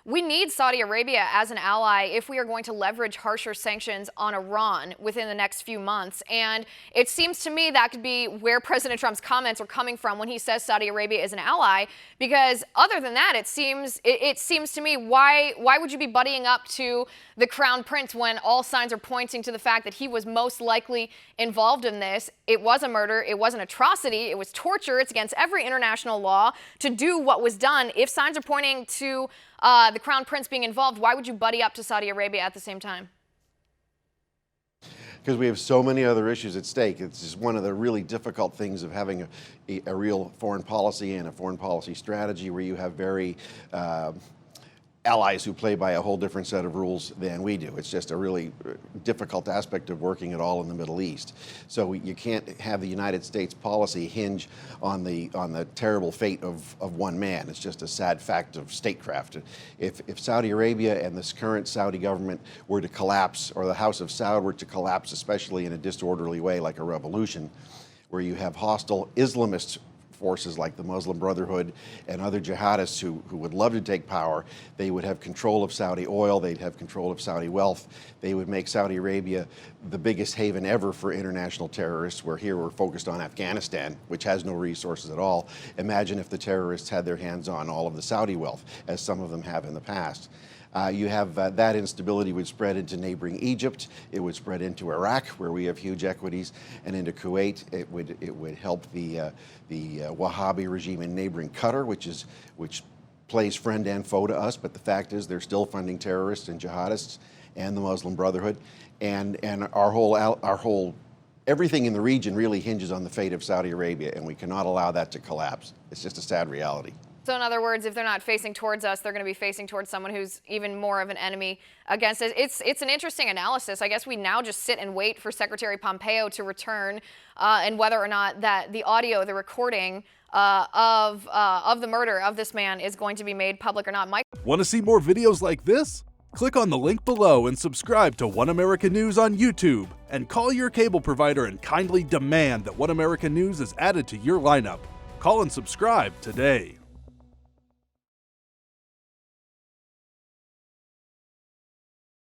We need Saudi Arabia as an ally if we are going to leverage harsher sanctions on Iran within the next few months. And it seems to me that could be where President Trump's comments are coming from when he says Saudi Arabia is an ally. Because other than that, it seems to me, why would you be buddying up to the Crown Prince when all signs are pointing to the fact that he was most likely involved in this? It was a murder. It was an atrocity. It was torture. It's against every international law to do what was done. If signs are pointing to the Crown Prince being involved, why would you buddy up to Saudi Arabia at the same time? Because we have so many other issues at stake. It's just one of the really difficult things of having a real foreign policy and a foreign policy strategy where you have very allies who play by a whole different set of rules than we do. It's just a really difficult aspect of working at all in the Middle East. So you can't have the United States policy hinge on the terrible fate of one man. It's just a sad fact of statecraft. If Saudi Arabia and this current Saudi government were to collapse, or the House of Saud were to collapse, especially in a disorderly way like a revolution, where you have hostile Islamist forces like the Muslim Brotherhood and other jihadists who would love to take power, they would have control of Saudi oil, they'd have control of Saudi wealth, they would make Saudi Arabia the biggest haven ever for international terrorists, where here we're focused on Afghanistan, which has no resources at all. Imagine if the terrorists had their hands on all of the Saudi wealth, as some of them have in the past. You have that instability would spread into neighboring Egypt. It would spread into Iraq, where we have huge equities, and into Kuwait. It would help the Wahhabi regime in neighboring Qatar, which plays friend and foe to us. But the fact is, they're still funding terrorists and jihadists and the Muslim Brotherhood, and our whole everything in the region really hinges on the fate of Saudi Arabia, and we cannot allow that to collapse. It's just a sad reality. So in other words, if they're not facing towards us, they're going to be facing towards someone who's even more of an enemy against us. It's an interesting analysis. I guess we now just sit and wait for Secretary Pompeo to return and whether or not that the audio, the recording of the murder of this man is going to be made public or not. Mike, want to see more videos like this? Click on the link below and subscribe to One America News on YouTube, and call your cable provider and kindly demand that One America News is added to your lineup. Call and subscribe today.